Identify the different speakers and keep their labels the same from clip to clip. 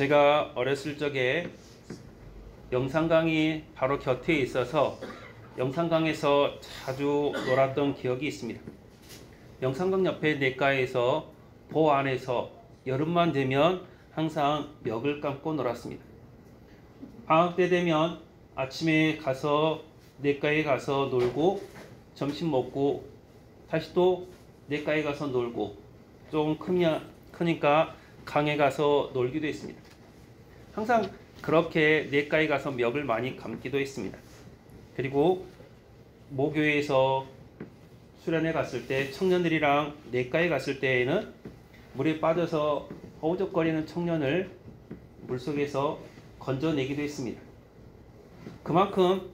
Speaker 1: 제가 어렸을 적에 영산강이 바로 곁에 있어서 영산강에서 자주 놀았던 기억이 있습니다. 영산강 옆에 냇가에서 보 안에서 여름만 되면 항상 멱을 감고 놀았습니다. 방학 때 되면 아침에 가서 냇가에 가서 놀고 점심 먹고 다시 또 냇가에 가서 놀고 좀 크니까 강에 가서 놀기도 했습니다. 항상 그렇게 냇가에 가서 멱을 많이 감기도 했습니다. 그리고 모교에서 수련회 갔을 때 청년들이랑 냇가에 갔을 때에는 물에 빠져서 허우적거리는 청년을 물속에서 건져내기도 했습니다. 그만큼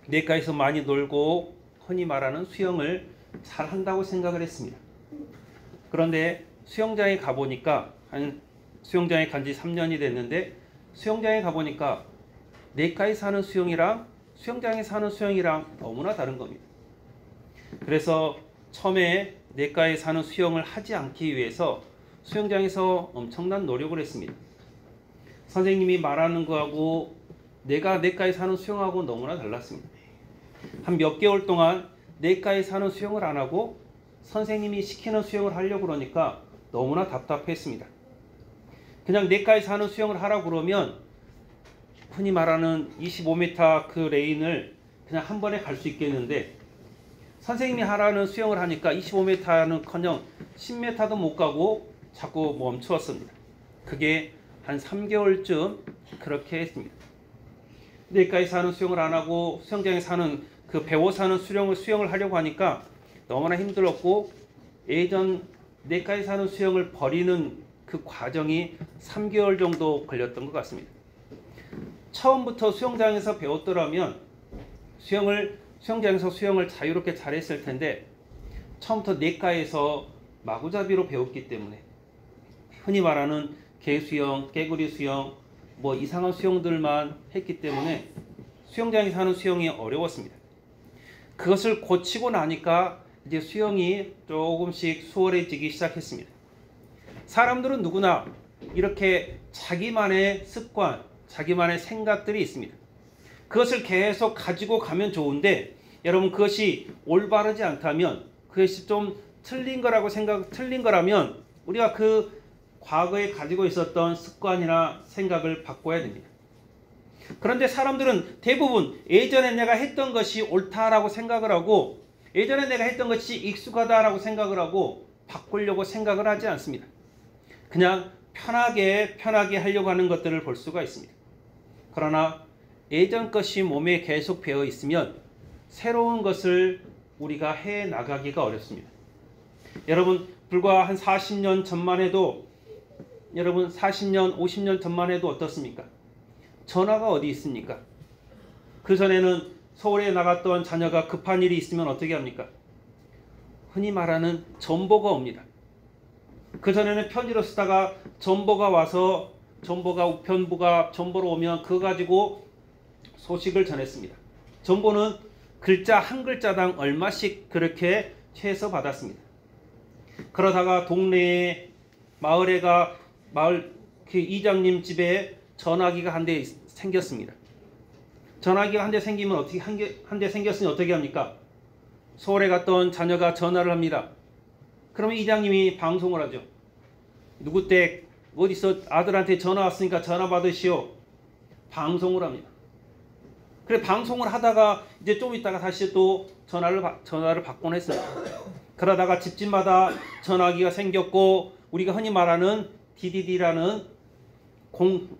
Speaker 1: 냇가에서 많이 놀고 흔히 말하는 수영을 잘 한다고 생각을 했습니다. 그런데 수영장에 가보니까 수영장에 간지 3년이 됐는데 수영장에 가보니까 냇가에 사는 수영이랑 수영장에 사는 수영이랑 너무나 다른 겁니다. 그래서 처음에 냇가에 사는 수영을 하지 않기 위해서 수영장에서 엄청난 노력을 했습니다. 선생님이 말하는 거하고 내가 냇가에 사는 수영하고 너무나 달랐습니다. 한 몇 개월 동안 냇가에 사는 수영을 안 하고 선생님이 시키는 수영을 하려고 그러니까 너무나 답답했습니다. 그냥 냇가에 사는 수영을 하라고 그러면 흔히 말하는 25m 그 레인을 그냥 한 번에 갈 수 있겠는데 선생님이 하라는 수영을 하니까 25m는커녕 10m도 못 가고 자꾸 멈추었습니다. 그게 한 3개월쯤 그렇게 했습니다. 냇가에 사는 수영을 안 하고 수영장에 사는 그 배워 사는 수영을 하려고 하니까 너무나 힘들었고 예전 냇가에 사는 수영을 버리는 그 과정이 3개월 정도 걸렸던 것 같습니다. 처음부터 수영장에서 배웠더라면 수영장에서 수영을 자유롭게 잘했을 텐데 처음부터 냇가에서 마구잡이로 배웠기 때문에 흔히 말하는 개수영, 깨구리 수영, 뭐 이상한 수영들만 했기 때문에 수영장에서 하는 수영이 어려웠습니다. 그것을 고치고 나니까 이제 수영이 조금씩 수월해지기 시작했습니다. 사람들은 누구나 이렇게 자기만의 습관, 자기만의 생각들이 있습니다. 그것을 계속 가지고 가면 좋은데 여러분 그것이 올바르지 않다면 그것이 좀 틀린 거라면 우리가 그 과거에 가지고 있었던 습관이나 생각을 바꿔야 됩니다. 그런데 사람들은 대부분 예전에 내가 했던 것이 옳다라고 생각을 하고 예전에 내가 했던 것이 익숙하다라고 생각을 하고 바꾸려고 생각을 하지 않습니다. 그냥 편하게 하려고 하는 것들을 볼 수가 있습니다. 그러나 예전 것이 몸에 계속 배어 있으면 새로운 것을 우리가 해 나가기가 어렵습니다. 여러분 불과 한 40년 전만 해도 40년, 50년 전만 해도 어떻습니까? 전화가 어디 있습니까? 그 전에는 서울에 나갔던 자녀가 급한 일이 있으면 어떻게 합니까? 흔히 말하는 전보가 옵니다. 그 전에는 편지로 쓰다가 전보가 와서 우편부가 전보로 오면 그거 가지고 소식을 전했습니다. 전보는 글자 한 글자당 얼마씩 그렇게 채서 받았습니다. 그러다가 동네에 마을 그 이장님 집에 전화기가 한 대 생겼습니다. 전화기가 한 대 생기면 한 대 생겼으니 어떻게 합니까? 서울에 갔던 자녀가 전화를 합니다. 그러면 이장님이 방송을 하죠. 누구 댁 어디서 아들한테 전화 왔으니까 전화 받으시오. 방송을 합니다. 그래 방송을 하다가 이제 좀 있다가 다시 또 전화를 받곤 했어요. 그러다가 집집마다 전화기가 생겼고 우리가 흔히 말하는 DDD라는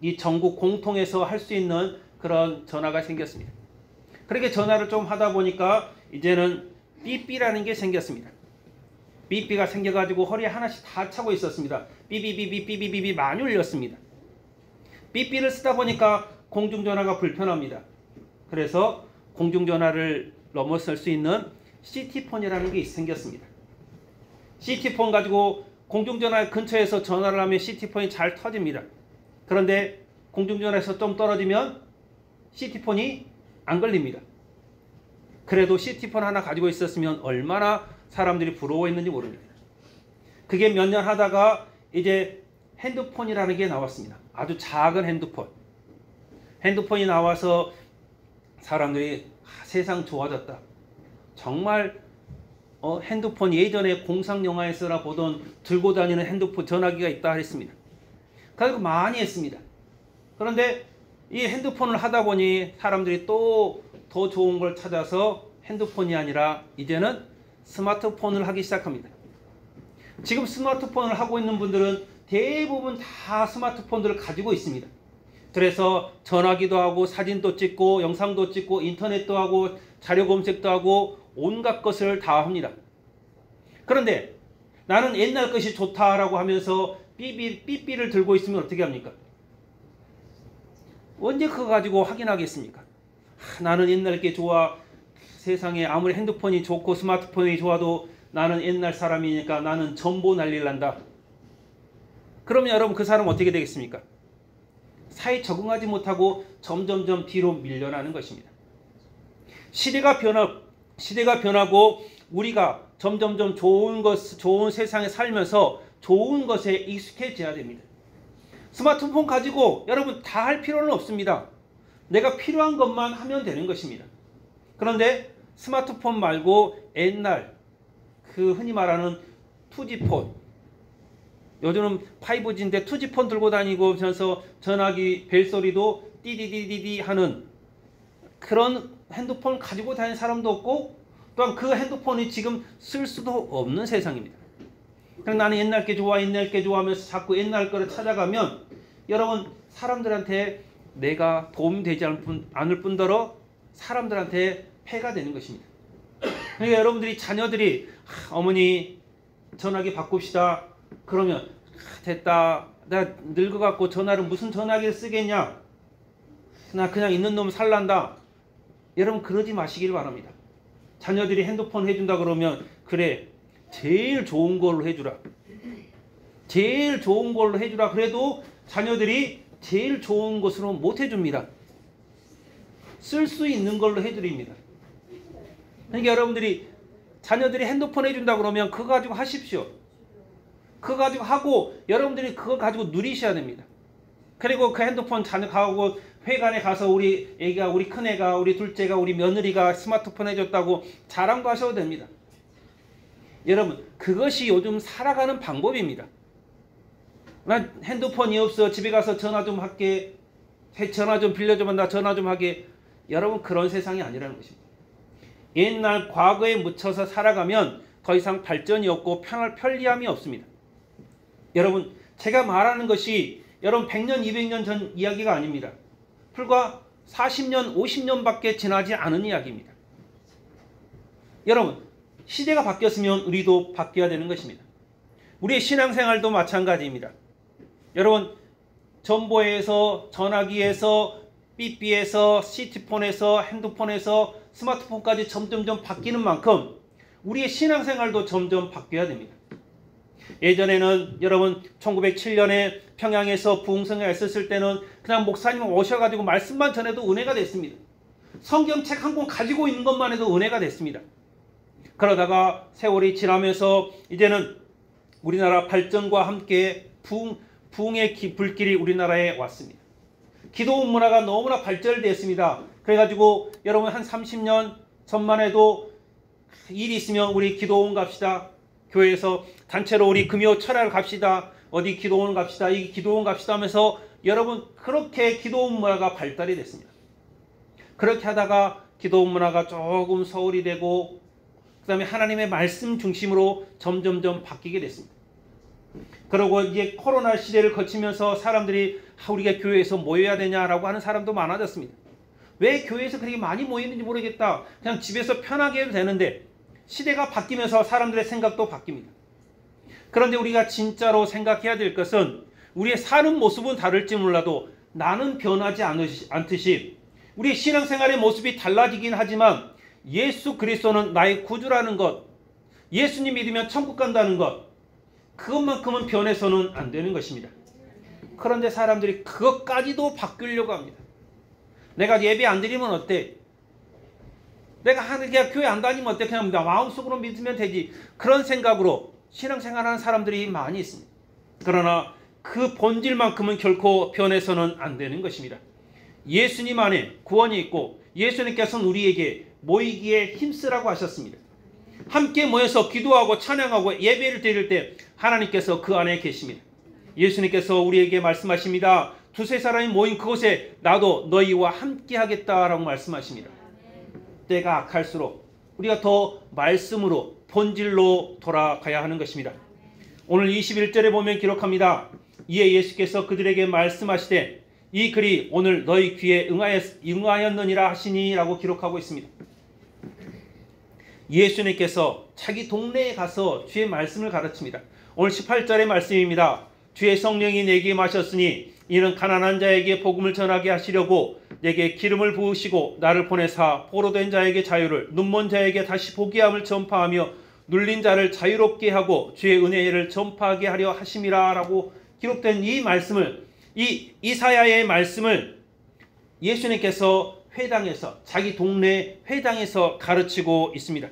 Speaker 1: 이 전국 공통에서 할 수 있는 그런 전화가 생겼습니다. 그렇게 전화를 좀 하다 보니까 이제는 삐삐라는 게 생겼습니다. 삐삐가 생겨가지고 허리에 하나씩 다 차고 있었습니다. 삐삐삐삐삐삐삐 많이 울렸습니다. 삐삐를 쓰다 보니까 공중전화가 불편합니다. 그래서 공중전화를 넘어설 수 있는 CT폰이라는 게 생겼습니다. CT폰 가지고 공중전화 근처에서 전화를 하면 CT폰이 잘 터집니다. 그런데 공중전화에서 좀 떨어지면 CT폰이 안 걸립니다. 그래도 CT폰 하나 가지고 있었으면 얼마나 사람들이 부러워했는지 모릅니다. 그게 몇 년 하다가 이제 핸드폰이라는 게 나왔습니다. 아주 작은 핸드폰. 핸드폰이 나와서 사람들이 세상 좋아졌다. 정말 핸드폰 예전에 공상영화에서나 보던 들고 다니는 핸드폰 전화기가 있다 했습니다. 그래서 많이 했습니다. 그런데 이 핸드폰을 하다 보니 사람들이 또 더 좋은 걸 찾아서 핸드폰이 아니라 이제는 스마트폰을 하기 시작합니다. 지금 스마트폰을 하고 있는 분들은 대부분 다 스마트폰들을 가지고 있습니다. 그래서 전화기도 하고 사진도 찍고 영상도 찍고 인터넷도 하고 자료 검색도 하고 온갖 것을 다 합니다. 그런데 나는 옛날 것이 좋다라고 하면서 삐삐를 들고 있으면 어떻게 합니까? 언제 그거 가지고 확인하겠습니까? 나는 옛날 게 좋아. 세상에 아무리 핸드폰이 좋고 스마트폰이 좋아도 나는 옛날 사람이니까 나는 전보 날릴란다. 그러면 여러분 그 사람 어떻게 되겠습니까? 사회에 적응하지 못하고 점점점 뒤로 밀려나는 것입니다. 시대가 변하고 우리가 점점점 좋은 세상에 살면서 좋은 것에 익숙해져야 됩니다. 스마트폰 가지고 여러분 다 할 필요는 없습니다. 내가 필요한 것만 하면 되는 것입니다. 그런데 스마트폰 말고 옛날 그 흔히 말하는 2G폰, 요즘은 5G인데 2G폰 들고 다니면서 전화기 벨소리도 띠디디디디 하는 그런 핸드폰 가지고 다니는 사람도 없고 또한 그 핸드폰이 지금 쓸 수도 없는 세상입니다. 그럼 나는 옛날 게 좋아 하면서 자꾸 옛날 거를 찾아가면 여러분 사람들한테 내가 도움이 되지 않을 뿐더러 사람들한테 폐가 되는 것입니다. 그러니까 여러분들이 자녀들이 어머니 전화기 바꿉시다. 그러면 됐다. 나 늙어갖고 전화를 무슨 전화기를 쓰겠냐. 나 그냥 있는 놈 살란다. 여러분 그러지 마시길 바랍니다. 자녀들이 핸드폰 해준다 그러면 그래 제일 좋은 걸로 해주라. 제일 좋은 걸로 해주라. 그래도 자녀들이 제일 좋은 것으로 못 해줍니다. 쓸 수 있는 걸로 해드립니다. 그러니까 여러분들이 자녀들이 핸드폰 해준다 그러면 그거 가지고 하십시오. 그거 가지고 하고 여러분들이 그거 가지고 누리셔야 됩니다. 그리고 그 핸드폰 자녀 가고 회관에 가서 우리 애가 우리 큰애가 우리 둘째가 우리 며느리가 스마트폰 해줬다고 자랑도 하셔도 됩니다. 여러분 그것이 요즘 살아가는 방법입니다. 난 핸드폰이 없어 집에 가서 전화 좀 할게. 전화 좀 빌려주면 나 전화 좀 하게. 여러분 그런 세상이 아니라는 것입니다. 옛날 과거에 묻혀서 살아가면 더 이상 발전이 없고 편리함이 없습니다. 여러분 제가 말하는 것이 여러분 100년 200년 전 이야기가 아닙니다. 불과 40년 50년밖에 지나지 않은 이야기입니다. 여러분 시대가 바뀌었으면 우리도 바뀌어야 되는 것입니다. 우리의 신앙생활도 마찬가지입니다. 여러분 전보에서 전화기에서 삐삐에서 시티폰에서 핸드폰에서 스마트폰까지 점점점 바뀌는 만큼 우리의 신앙생활도 점점 바뀌어야 됩니다. 예전에는 여러분 1907년에 평양에서 부흥성회가 있었을 때는 그냥 목사님 오셔가지고 말씀만 전해도 은혜가 됐습니다. 성경책 한 권 가지고 있는 것만 해도 은혜가 됐습니다. 그러다가 세월이 지나면서 이제는 우리나라 발전과 함께 부흥의 불길이 우리나라에 왔습니다. 기도 문화가 너무나 발전되었습니다. 그래가지고 여러분 한 30년 전만 해도 일이 있으면 우리 기도원 갑시다. 교회에서 단체로 우리 금요 철야를 갑시다. 어디 기도원 갑시다. 이 기도원 갑시다 하면서 여러분 그렇게 기도원 문화가 발달이 됐습니다. 그렇게 하다가 기도원 문화가 조금 소홀히 되고 그 다음에 하나님의 말씀 중심으로 점점점 바뀌게 됐습니다. 그리고 이제 코로나 시대를 거치면서 사람들이 우리가 교회에서 모여야 되냐라고 하는 사람도 많아졌습니다. 왜 교회에서 그렇게 많이 모이는지 모르겠다. 그냥 집에서 편하게 해도 되는데 시대가 바뀌면서 사람들의 생각도 바뀝니다. 그런데 우리가 진짜로 생각해야 될 것은 우리의 사는 모습은 다를지 몰라도 나는 변하지 않듯이 우리의 신앙생활의 모습이 달라지긴 하지만 예수 그리스도는 나의 구주라는 것, 예수님 믿으면 천국 간다는 것, 그것만큼은 변해서는 안 되는 것입니다. 그런데 사람들이 그것까지도 바꾸려고 합니다. 내가 예배 안 드리면 어때? 내가 그냥 교회 안 다니면 어때? 그냥 마음속으로 믿으면 되지. 그런 생각으로 신앙생활하는 사람들이 많이 있습니다. 그러나 그 본질만큼은 결코 변해서는 안 되는 것입니다. 예수님 안에 구원이 있고 예수님께서는 우리에게 모이기에 힘쓰라고 하셨습니다. 함께 모여서 기도하고 찬양하고 예배를 드릴 때 하나님께서 그 안에 계십니다. 예수님께서 우리에게 말씀하십니다. 두세 사람이 모인 그곳에 나도 너희와 함께 하겠다라고 말씀하십니다. 때가 악할수록 우리가 더 말씀으로 본질로 돌아가야 하는 것입니다. 오늘 21절에 보면 기록합니다. 이에 예수께서 그들에게 말씀하시되 이 글이 오늘 너희 귀에 응하였느니라 하시니 라고 기록하고 있습니다. 예수님께서 자기 동네에 가서 주의 말씀을 가르칩니다. 오늘 18절의 말씀입니다. 주의 성령이 내게 마셨으니 이는 가난한 자에게 복음을 전하게 하시려고 내게 기름을 부으시고 나를 보내사 포로된 자에게 자유를 눈먼 자에게 다시 보게 함을 전파하며 눌린 자를 자유롭게 하고 주의 은혜를 전파하게 하려 하심이라 라고 기록된 이 말씀을, 이 이사야의 말씀을 예수님께서 회당에서, 자기 동네 회당에서 가르치고 있습니다.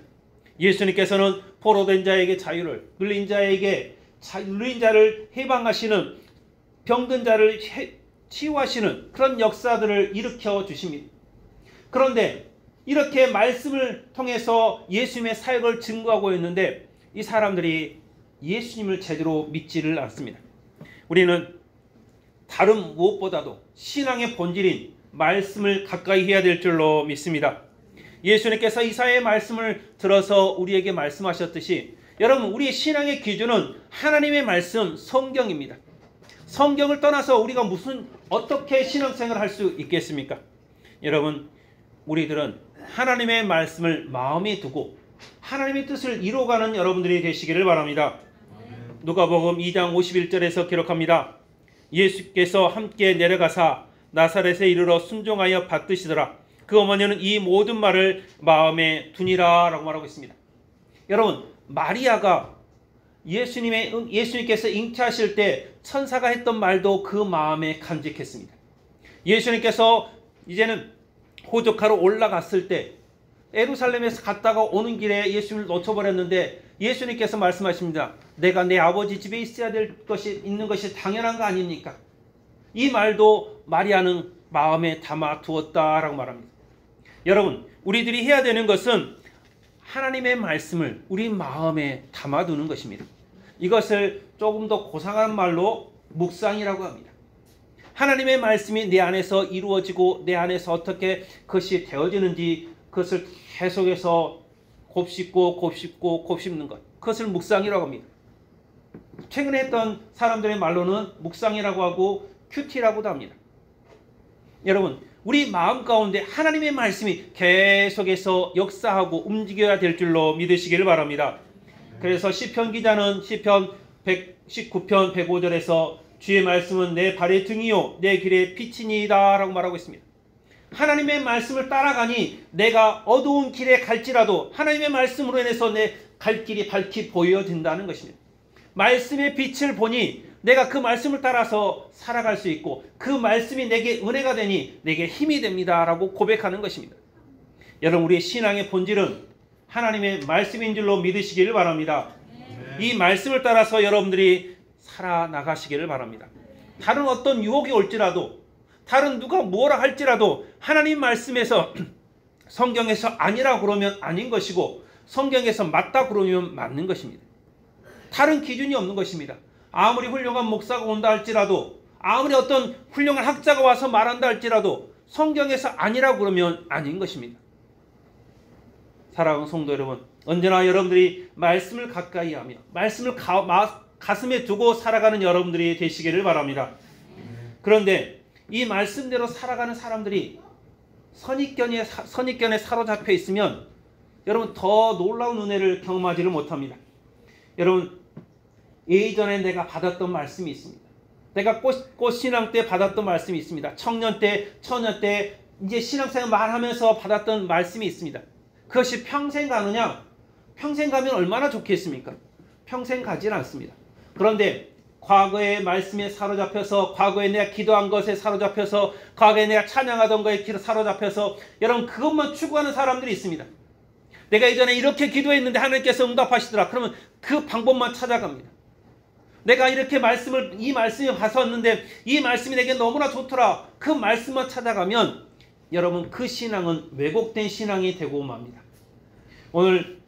Speaker 1: 예수님께서는 포로된 자에게 자유를, 눌린 자를 해방하시는, 병든 자를 치유하시는 그런 역사들을 일으켜 주십니다. 그런데 이렇게 말씀을 통해서 예수님의 사역을 증거하고 있는데 이 사람들이 예수님을 제대로 믿지를 않습니다. 우리는 다른 무엇보다도 신앙의 본질인 말씀을 가까이 해야 될 줄로 믿습니다. 예수님께서 이사야의 말씀을 들어서 우리에게 말씀하셨듯이 여러분, 우리의 신앙의 기준은 하나님의 말씀, 성경입니다. 성경을 떠나서 우리가 어떻게 신앙생활을 할 수 있겠습니까? 여러분, 우리들은 하나님의 말씀을 마음에 두고 하나님의 뜻을 이루어가는 여러분들이 되시기를 바랍니다. 누가복음 2장 51절에서 기록합니다. 예수께서 함께 내려가사 나사렛에 이르러 순종하여 받드시더라. 그 어머니는 이 모든 말을 마음에 두니라 라고 말하고 있습니다. 여러분, 마리아가 예수님께서 잉태하실 때 천사가 했던 말도 그 마음에 간직했습니다. 예수님께서 이제는 호적하러 올라갔을 때 예루살렘에서 갔다가 오는 길에 예수님을 놓쳐버렸는데 예수님께서 말씀하십니다. 내가 내 아버지 집에 있어야 있는 것이 당연한 거 아닙니까? 이 말도 마리아는 마음에 담아 두었다라고 말합니다. 여러분, 우리들이 해야 되는 것은 하나님의 말씀을 우리 마음에 담아두는 것입니다. 이것을 조금 더 고상한 말로 묵상이라고 합니다. 하나님의 말씀이 내 안에서 이루어지고 내 안에서 어떻게 그것이 되어지는지 그것을 계속해서 곱씹는 것, 그것을 묵상이라고 합니다. 최근에 했던 사람들의 말로는 묵상이라고 하고 큐티라고도 합니다. 여러분, 우리 마음 가운데 하나님의 말씀이 계속해서 역사하고 움직여야 될 줄로 믿으시기를 바랍니다. 그래서 시편 기자는 시편 119편 105절에서 주의 말씀은 내 발의 등이요 내 길의 빛이니이다 라고 말하고 있습니다. 하나님의 말씀을 따라가니 내가 어두운 길에 갈지라도 하나님의 말씀으로 인해서 내 갈 길이 밝히 보여진다는 것입니다. 말씀의 빛을 보니 내가 그 말씀을 따라서 살아갈 수 있고 그 말씀이 내게 은혜가 되니 내게 힘이 됩니다 라고 고백하는 것입니다. 여러분, 우리의 신앙의 본질은 하나님의 말씀인 줄로 믿으시기를 바랍니다. 이 말씀을 따라서 여러분들이 살아나가시기를 바랍니다. 다른 어떤 유혹이 올지라도, 다른 누가 뭐라 할지라도 하나님 말씀에서 성경에서 아니라 그러면 아닌 것이고 성경에서 맞다 그러면 맞는 것입니다. 다른 기준이 없는 것입니다. 아무리 훌륭한 목사가 온다 할지라도, 아무리 어떤 훌륭한 학자가 와서 말한다 할지라도 성경에서 아니라 그러면 아닌 것입니다. 사랑하는 성도 여러분, 언제나 여러분들이 말씀을 가까이 하며 말씀을 가슴에 두고 살아가는 여러분들이 되시기를 바랍니다. 그런데 이 말씀대로 살아가는 사람들이 선입견에 사로잡혀 있으면 여러분 더 놀라운 은혜를 경험하지를 못합니다. 여러분, 예전에 내가 받았던 말씀이 있습니다. 내가 꽃신앙 때 받았던 말씀이 있습니다. 청년 때, 처녀 때 이제 신앙생활 말하면서 받았던 말씀이 있습니다. 그것이 평생 가느냐? 평생 가면 얼마나 좋겠습니까? 평생 가진 않습니다. 그런데 과거의 말씀에 사로잡혀서, 과거에 내가 기도한 것에 사로잡혀서, 과거에 내가 찬양하던 것에 사로잡혀서 여러분 그것만 추구하는 사람들이 있습니다. 내가 예전에 이렇게 기도했는데 하나님께서 응답하시더라. 그러면 그 방법만 찾아갑니다. 내가 이렇게 이 말씀이 봤었는데 이 말씀이 내게 너무나 좋더라. 그 말씀만 찾아가면 여러분 그 신앙은 왜곡된 신앙이 되고 맙니다. 오늘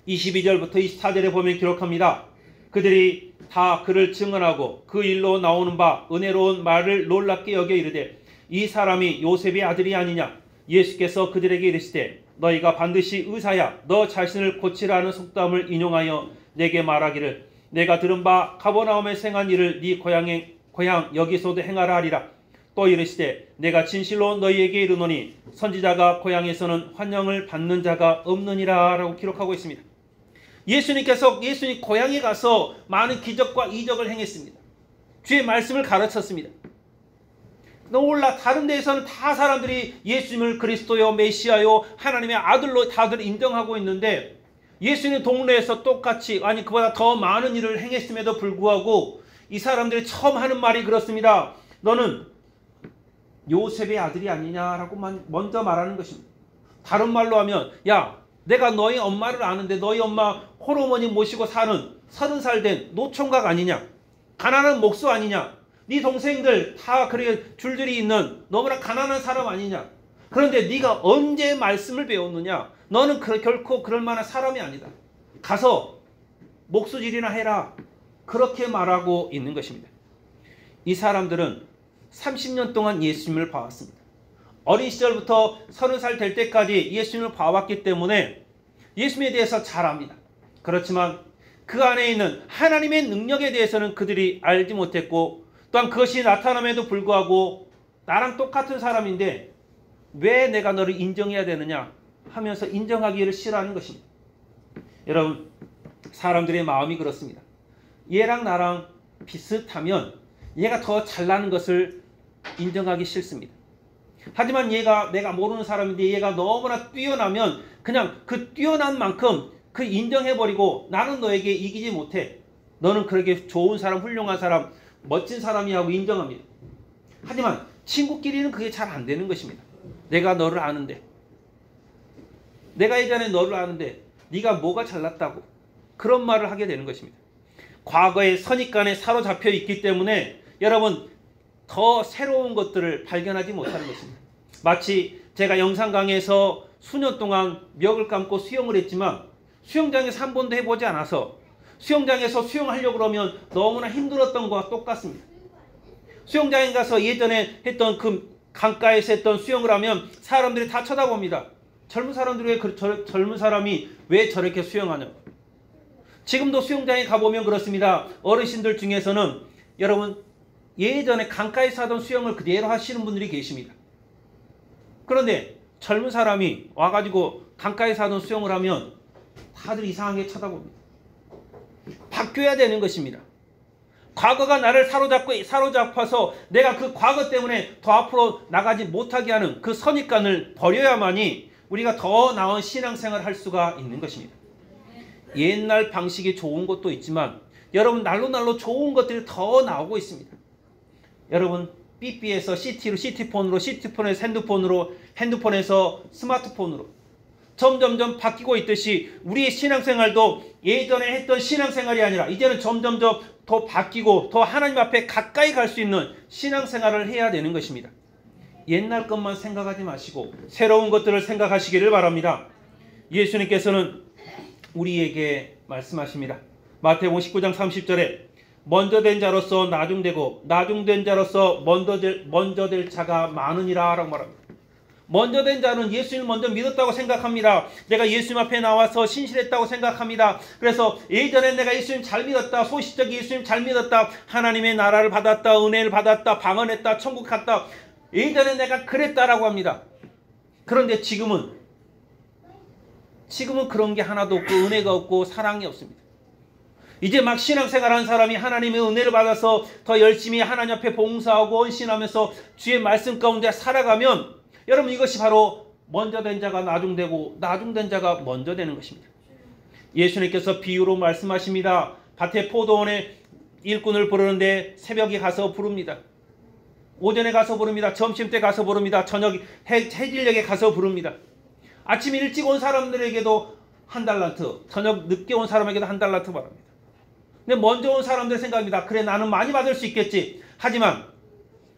Speaker 1: 22절부터 24절에 보면 기록합니다. 그들이 다 그를 증언하고 그 일로 나오는 바 은혜로운 말을 놀랍게 여겨 이르되 이 사람이 요셉의 아들이 아니냐. 예수께서 그들에게 이르시되 너희가 반드시 의사야 너 자신을 고치라는 속담을 인용하여 내게 말하기를 내가 들은 바 가버나움에 행한 일을 네 고향 여기서도 행하라 하리라. 또 이르시되 내가 진실로 너희에게 이르노니 선지자가 고향에서는 환영을 받는 자가 없느니라 라고 기록하고 있습니다. 예수님 고향에 가서 많은 기적과 이적을 행했습니다. 주의 말씀을 가르쳤습니다. 놀라 다른 데에서는 다 사람들이 예수님을 그리스도요 메시아요 하나님의 아들로 다들 인정하고 있는데 예수님 동네에서 똑같이 아니 그보다 더 많은 일을 행했음에도 불구하고 이 사람들이 처음 하는 말이 그렇습니다. 너는 요셉의 아들이 아니냐라고 먼저 말하는 것입니다. 다른 말로 하면 야 내가 너희 엄마를 아는데 너희 엄마 홀어머니 모시고 사는 30살 된 노총각 아니냐. 가난한 목수 아니냐. 네 동생들 다 그렇게 줄줄이 있는 너무나 가난한 사람 아니냐. 그런데 네가 언제 말씀을 배웠느냐. 너는 결코 그럴 만한 사람이 아니다. 가서 목수질이나 해라. 그렇게 말하고 있는 것입니다. 이 사람들은 30년 동안 예수님을 봐왔습니다. 어린 시절부터 30살 될 때까지 예수님을 봐왔기 때문에 예수님에 대해서 잘 압니다. 그렇지만 그 안에 있는 하나님의 능력에 대해서는 그들이 알지 못했고 또한 그것이 나타남에도 불구하고 나랑 똑같은 사람인데 왜 내가 너를 인정해야 되느냐 하면서 인정하기를 싫어하는 것입니다. 여러분 사람들의 마음이 그렇습니다. 얘랑 나랑 비슷하면 얘가 더 잘나는 것을 인정하기 싫습니다. 하지만 내가 모르는 사람인데 얘가 너무나 뛰어나면 그냥 그 뛰어난 만큼 그 인정해버리고 나는 너에게 이기지 못해. 너는 그렇게 좋은 사람, 훌륭한 사람, 멋진 사람이라고 인정합니다. 하지만 친구끼리는 그게 잘 안 되는 것입니다. 내가 너를 아는데 내가 예전에 너를 아는데 네가 뭐가 잘났다고 그런 말을 하게 되는 것입니다. 과거의 선입관에 사로잡혀 있기 때문에 여러분 더 새로운 것들을 발견하지 못하는 것입니다. 마치 제가 영상 강의에서 수년 동안 멱을 감고 수영을 했지만 수영장에서 한 번도 해보지 않아서 수영장에서 수영하려고 그러면 너무나 힘들었던 것과 똑같습니다. 수영장에 가서 예전에 했던 그 강가에서 했던 수영을 하면 사람들이 다 쳐다봅니다. 젊은 사람이 왜 저렇게 수영하냐. 지금도 수영장에 가보면 그렇습니다. 어르신들 중에서는 여러분 예전에 강가에서 하던 수영을 그대로 하시는 분들이 계십니다. 그런데 젊은 사람이 와가지고 강가에서 하던 수영을 하면 다들 이상하게 쳐다봅니다. 바뀌어야 되는 것입니다. 과거가 나를 사로잡아서 내가 그 과거 때문에 더 앞으로 나가지 못하게 하는 그 선입관을 버려야만이 우리가 더 나은 신앙생활을 할 수가 있는 것입니다. 옛날 방식이 좋은 것도 있지만 여러분 날로 좋은 것들이 더 나오고 있습니다. 여러분 삐삐에서 CT폰으로 CT폰에서 핸드폰에서 스마트폰으로 점점점 바뀌고 있듯이 우리의 신앙생활도 예전에 했던 신앙생활이 아니라 이제는 점점점 더 바뀌고 더 하나님 앞에 가까이 갈 수 있는 신앙생활을 해야 되는 것입니다. 옛날 것만 생각하지 마시고 새로운 것들을 생각하시기를 바랍니다. 예수님께서는 우리에게 말씀하십니다. 마태복음 19장 30절에 먼저 된 자로서 나중되고 나중된 자로서 먼저 될 자가 많으니라 라고 말합니다. 먼저 된 자는 예수님을 먼저 믿었다고 생각합니다. 내가 예수님 앞에 나와서 신실했다고 생각합니다. 그래서 예전에 내가 예수님 잘 믿었다. 소시적인 예수님 잘 믿었다. 하나님의 나라를 받았다. 은혜를 받았다. 방언했다. 천국 갔다. 예전에 내가 그랬다라고 합니다. 그런데 지금은 그런 게 하나도 없고 은혜가 없고 사랑이 없습니다. 이제 막 신앙생활하는 사람이 하나님의 은혜를 받아서 더 열심히 하나님 앞에 봉사하고 헌신하면서 주의 말씀 가운데 살아가면 여러분 이것이 바로 먼저 된 자가 나중되고 나중된 자가 먼저 되는 것입니다. 예수님께서 비유로 말씀하십니다. 밭에 포도원에 일꾼을 부르는데 새벽에 가서 부릅니다. 오전에 가서 부릅니다. 점심때 가서 부릅니다. 저녁 해질녘에 가서 부릅니다. 아침 일찍 온 사람들에게도 한 달란트, 저녁 늦게 온 사람에게도 한 달란트 바랍니다. 근데 먼저 온 사람들 생각입니다. 그래, 나는 많이 받을 수 있겠지. 하지만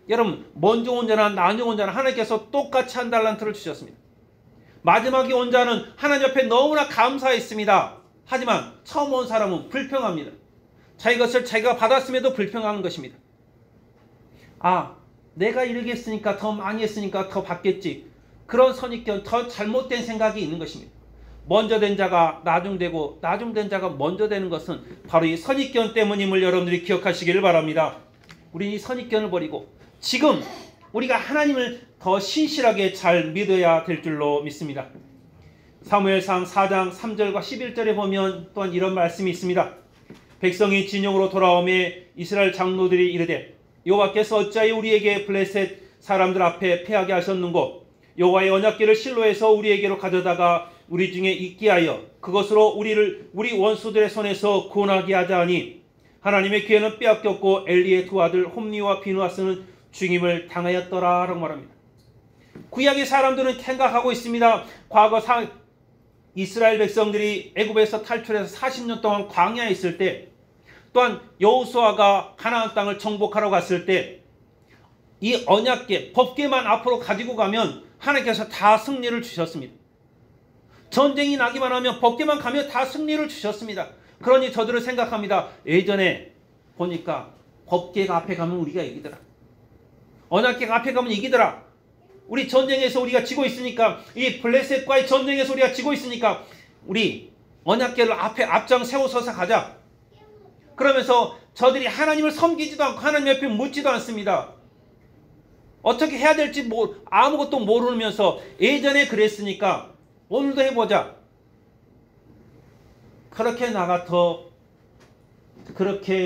Speaker 1: 여러분, 먼저 온 자나 나중 온 자는 하나님께서 똑같이 한 달란트를 주셨습니다. 마지막에 온 자는 하나님 앞에 너무나 감사했습니다. 하지만 처음 온 사람은 불평합니다. 자기 것을 자기가 받았음에도 불평하는 것입니다. 아, 내가 이렇게 했으니까 더 많이 했으니까 더 받겠지. 그런 선입견, 더 잘못된 생각이 있는 것입니다. 먼저 된 자가 나중되고 나중된 자가 먼저 되는 것은 바로 이 선입견 때문임을 여러분들이 기억하시기를 바랍니다. 우리 이 선입견을 버리고 지금 우리가 하나님을 더 신실하게 잘 믿어야 될 줄로 믿습니다. 사무엘상 4장 3절과 11절에 보면 또한 이런 말씀이 있습니다. 백성이 진영으로 돌아오매 이스라엘 장로들이 이르되 여호와께서 어찌하여 우리에게 블레셋 사람들 앞에 패하게 하셨는고 여호와의 언약궤를 실로에서 우리에게로 가져다가 우리 중에 있게 하여 그것으로 우리 원수들의 손에서 구원하게 하자 하니 하나님의 기회는 빼앗겼고 엘리의 두 아들 홈리와 비누아스는 죽임을 당하였더라 라고 말합니다. 구약의 사람들은 생각하고 있습니다. 과거 이스라엘 백성들이 애굽에서 탈출해서 40년 동안 광야에 있을 때, 또한 여호수아가 가나안 땅을 정복하러 갔을 때 이 언약궤, 법궤만 앞으로 가지고 가면 하나님께서 다 승리를 주셨습니다. 전쟁이 나기만 하면 법궤만 가면 다 승리를 주셨습니다. 그러니 저들은 생각합니다. 예전에 보니까 법궤가 앞에 가면 우리가 이기더라. 언약궤가 앞에 가면 이기더라. 우리 전쟁에서 우리가 지고 있으니까, 이 블레셋과의 전쟁에서 우리가 지고 있으니까 우리 언약궤를 앞에 앞장 세워서서 가자. 그러면서 저들이 하나님을 섬기지도 않고 하나님 옆에 묻지도 않습니다. 어떻게 해야 될지 아무것도 모르면서 예전에 그랬으니까 오늘도 해보자. 그렇게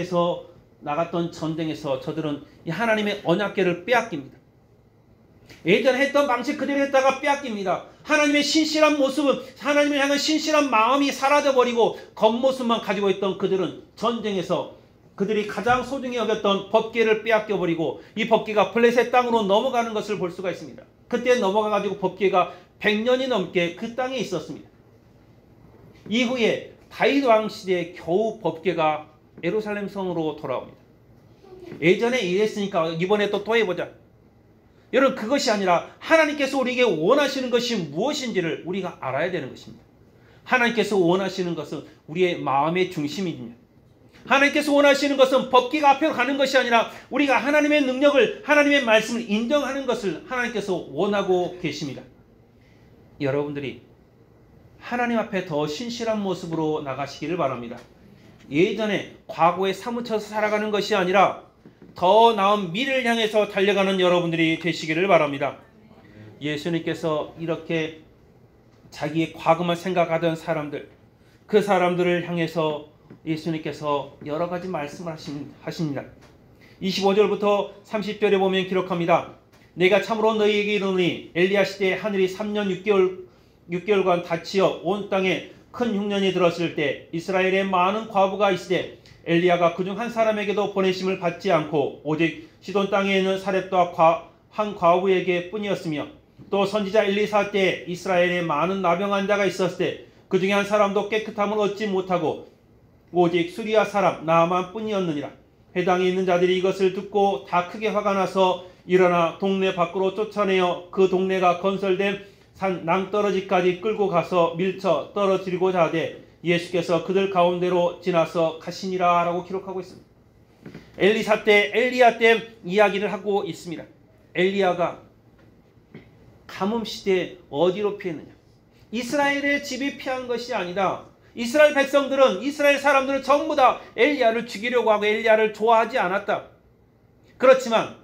Speaker 1: 해서 나갔던 전쟁에서 저들은 이 하나님의 언약궤를 빼앗깁니다. 예전에 했던 방식 그대로 했다가 빼앗깁니다. 하나님의 신실한 모습은, 하나님을 향한 신실한 마음이 사라져버리고 겉모습만 가지고 있던 그들은 전쟁에서 그들이 가장 소중히 여겼던 법궤를 빼앗겨버리고 이 법궤가 블레셋 땅으로 넘어가는 것을 볼 수가 있습니다. 그때 넘어가가지고 법궤가 100년이 넘게 그 땅에 있었습니다. 이후에 다윗 왕 시대에 겨우 법궤가 예루살렘 성으로 돌아옵니다. 예전에 이랬으니까 이번에 또 해보자. 여러분, 그것이 아니라 하나님께서 우리에게 원하시는 것이 무엇인지를 우리가 알아야 되는 것입니다. 하나님께서 원하시는 것은 우리의 마음의 중심입니다. 하나님께서 원하시는 것은 법궤가 앞에 가는 것이 아니라 우리가 하나님의 능력을, 하나님의 말씀을 인정하는 것을 하나님께서 원하고 계십니다. 여러분들이 하나님 앞에 더 신실한 모습으로 나가시기를 바랍니다. 예전에 과거에 사무쳐서 살아가는 것이 아니라 더 나은 미래를 향해서 달려가는 여러분들이 되시기를 바랍니다. 예수님께서 이렇게 자기의 과거만 생각하던 사람들, 그 사람들을 향해서 예수님께서 여러 가지 말씀을 하십니다. 25절부터 30절에 보면 기록합니다. 내가 참으로 너희에게 이르노니 엘리야 시대에 하늘이 3년 6개월간 닫히어 온 땅에 큰 흉년이 들었을 때 이스라엘에 많은 과부가 있으되 엘리야가 그중 한 사람에게도 보내심을 받지 않고 오직 시돈 땅에 있는 사렙과 한 과부에게 뿐이었으며 또 선지자 엘리사 때에 이스라엘에 많은 나병 환자가 있었을 때 그 중에 한 사람도 깨끗함을 얻지 못하고 오직 수리아 사람 나아만 뿐이었느니라. 회당에 있는 자들이 이것을 듣고 다 크게 화가 나서 일어나 동네 밖으로 쫓아내어 그 동네가 건설된 산 낭떠러지까지 끌고 가서 밀쳐 떨어뜨리고자 하되 예수께서 그들 가운데로 지나서 가시니라 라고 기록하고 있습니다. 엘리야 때 이야기를 하고 있습니다. 엘리야가 가뭄 시대에 어디로 피했느냐? 이스라엘의 집이 피한 것이 아니다. 이스라엘 백성들은, 이스라엘 사람들은 전부 다 엘리야를 죽이려고 하고 엘리야를 좋아하지 않았다. 그렇지만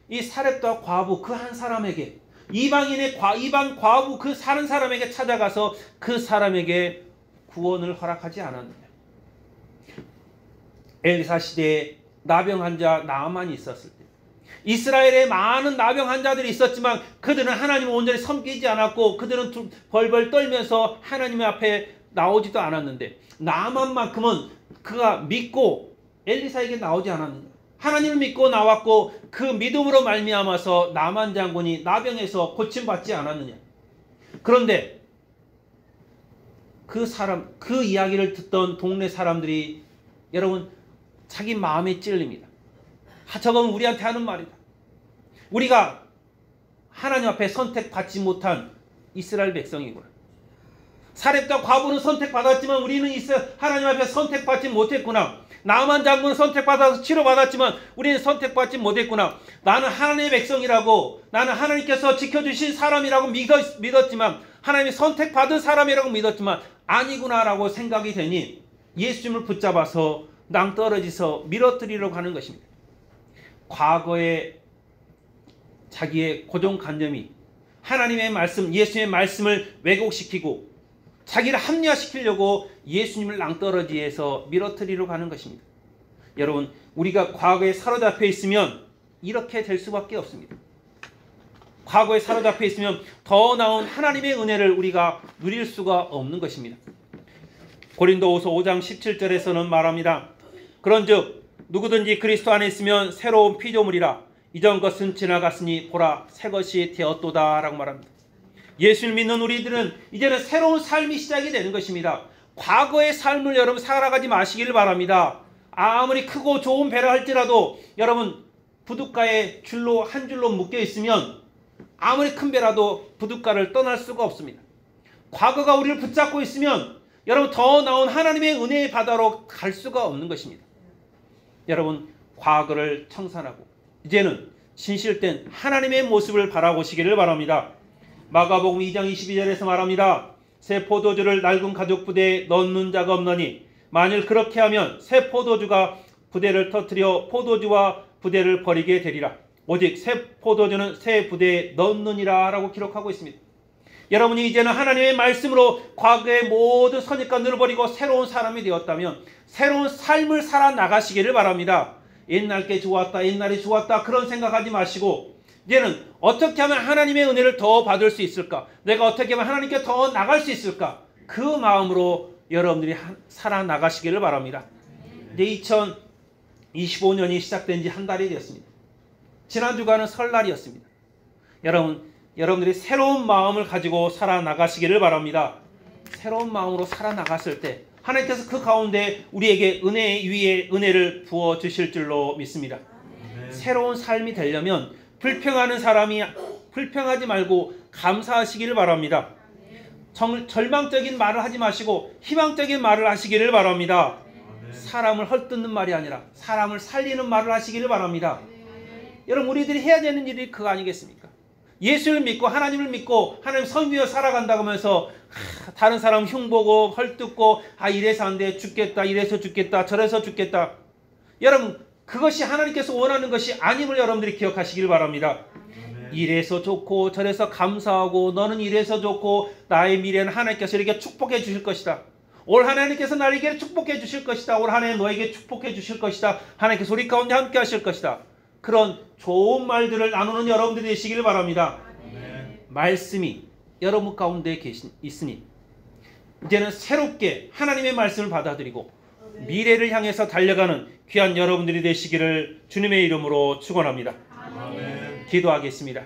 Speaker 1: 이 사렙과 과부 그 한 사람에게, 이방 과부 그 사는 사람에게 찾아가서 그 사람에게 구원을 허락하지 않았느냐. 엘리사 시대에 나병 환자 나아만이 있었을 때 이스라엘에 많은 나병 환자들이 있었지만 그들은 하나님을 온전히 섬기지 않았고 그들은 벌벌 떨면서 하나님 앞에 나오지도 않았는데 나아만만큼은 그가 믿고 엘리사에게 나오지 않았느냐. 하나님을 믿고 나왔고 그 믿음으로 말미암아서 나만 장군이 나병에서 고침받지 않았느냐. 그런데 그 이야기를 듣던 동네 사람들이 여러분 자기 마음에 찔립니다. 저건 우리한테 하는 말이다. 우리가 하나님 앞에 선택받지 못한 이스라엘 백성이구나. 사렙과 과부는 선택받았지만 우리는 하나님 앞에 선택받지 못했구나. 나만 장군은 선택받아서 치료받았지만 우리는 선택받지 못했구나. 나는 하나님의 백성이라고, 나는 하나님께서 지켜주신 사람이라고 믿었지만, 하나님이 선택받은 사람이라고 믿었지만 아니구나라고 생각이 되니 예수님을 붙잡아서 낭떠러지서 밀어뜨리려고 하는 것입니다. 과거에 자기의 고정관념이 하나님의 말씀, 예수님의 말씀을 왜곡시키고 자기를 합리화시키려고 예수님을 낭떠러지에서 밀어뜨리려고 하는 것입니다. 여러분, 우리가 과거에 사로잡혀 있으면 이렇게 될 수밖에 없습니다. 과거에 사로잡혀 있으면 더 나은 하나님의 은혜를 우리가 누릴 수가 없는 것입니다. 고린도후서 5장 17절에서는 말합니다. 그런즉 누구든지 그리스도 안에 있으면 새로운 피조물이라 이전 것은 지나갔으니 보라 새 것이 되었도다 라고 말합니다. 예수를 믿는 우리들은 이제는 새로운 삶이 시작이 되는 것입니다. 과거의 삶을 여러분 살아가지 마시기를 바랍니다. 아무리 크고 좋은 배를 할지라도 여러분 부둣가에 한 줄로 묶여 있으면 아무리 큰 배라도 부둣가를 떠날 수가 없습니다. 과거가 우리를 붙잡고 있으면 여러분 더 나은 하나님의 은혜의 바다로 갈 수가 없는 것입니다. 여러분 과거를 청산하고 이제는 진실된 하나님의 모습을 바라보시기를 바랍니다. 마가복음 2장 22절에서 말합니다. 새 포도주를 낡은 가죽 부대에 넣는 자가 없나니 만일 그렇게 하면 새 포도주가 부대를 터뜨려 포도주와 부대를 버리게 되리라. 오직 새 포도주는 새 부대에 넣느니라 라고 기록하고 있습니다. 여러분이 이제는 하나님의 말씀으로 과거의 모든 선입관들을 버리고 새로운 사람이 되었다면 새로운 삶을 살아나가시기를 바랍니다. 옛날 게 좋았다, 옛날이 좋았다 그런 생각하지 마시고 이제는 어떻게 하면 하나님의 은혜를 더 받을 수 있을까? 내가 어떻게 하면 하나님께 더 나갈 수 있을까? 그 마음으로 여러분들이 살아나가시기를 바랍니다. 이제 2025년이 시작된 지 한 달이 되었습니다. 지난주가는 설날이었습니다. 여러분들이 새로운 마음을 가지고 살아나가시기를 바랍니다. 새로운 마음으로 살아나갔을 때 하나님께서 그 가운데 우리에게 은혜 위에 은혜를 부어주실 줄로 믿습니다. 새로운 삶이 되려면 불평하지 말고 감사하시기를 바랍니다. 절망적인 말을 하지 마시고 희망적인 말을 하시기를 바랍니다. 사람을 헐뜯는 말이 아니라 사람을 살리는 말을 하시기를 바랍니다. 여러분 우리들이 해야 되는 일이 그거 아니겠습니까? 예수를 믿고 하나님을 믿고 하나님 섬기며 살아간다고 하면서 다른 사람 흉보고 헐뜯고 이래서 안 돼 죽겠다 이래서 죽겠다 저래서 죽겠다. 여러분 그것이 하나님께서 원하는 것이 아님을 여러분들이 기억하시길 바랍니다. 이래서 좋고 저래서 감사하고 너는 이래서 좋고 나의 미래는 하나님께서 이렇게 축복해 주실 것이다. 올 하나님께서 나에게 축복해 주실 것이다. 올 한 해 너에게 축복해 주실 것이다. 하나님께서 우리 가운데 함께 하실 것이다. 그런 좋은 말들을 나누는 여러분들이 되시길 바랍니다. 말씀이 여러분 가운데 있으니 이제는 새롭게 하나님의 말씀을 받아들이고 미래를 향해서 달려가는 귀한 여러분들이 되시기를 주님의 이름으로 축원합니다. 기도하겠습니다.